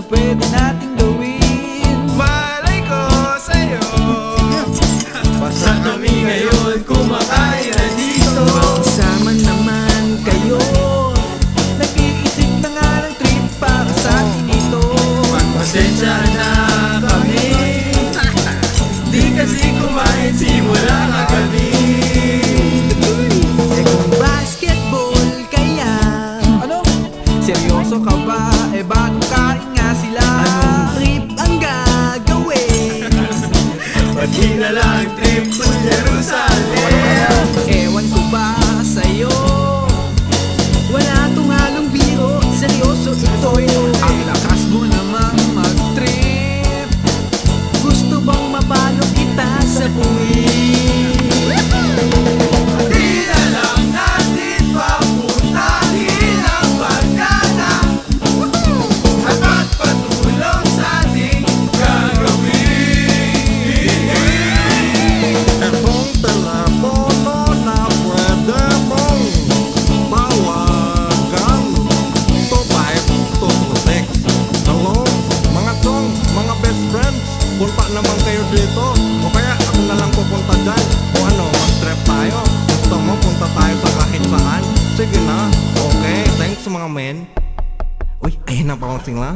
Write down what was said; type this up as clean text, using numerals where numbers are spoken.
pwede nating gawin. Malay ko sa'yo, basta kami ngayon kumakain na dito. Sama naman kayo, nag-iisip na nga ng trip para sa atin ito. Pasensya na kami, di kasi kumain simula kagabi. Eh kung basketball kaya, ano? Seryoso ka ba? Eh bagong kain nga sila. Anong trip ang gagawin? Pati na lang trip to Jerusalem. Ewan ko ba sa'yo, wala tong halong biro, seryoso ito. Ang lakas mo namang mag-trip, gusto bang mapalo kita sa buwis? Di na lang natin papuntahin ang barkada at magpatulong sa ating gagawin. Etong telepono na pwede mong tawagan 25226. Hello, mga chong, mga best friends, punta naman kayo dito. O kaya ako na lang pupunta dyan. O ano, mag-trip tayo. Gusto mo punta tayo sa kahit saan? Sige na, okay, thanks mga men. Uy, ayun na pa sila.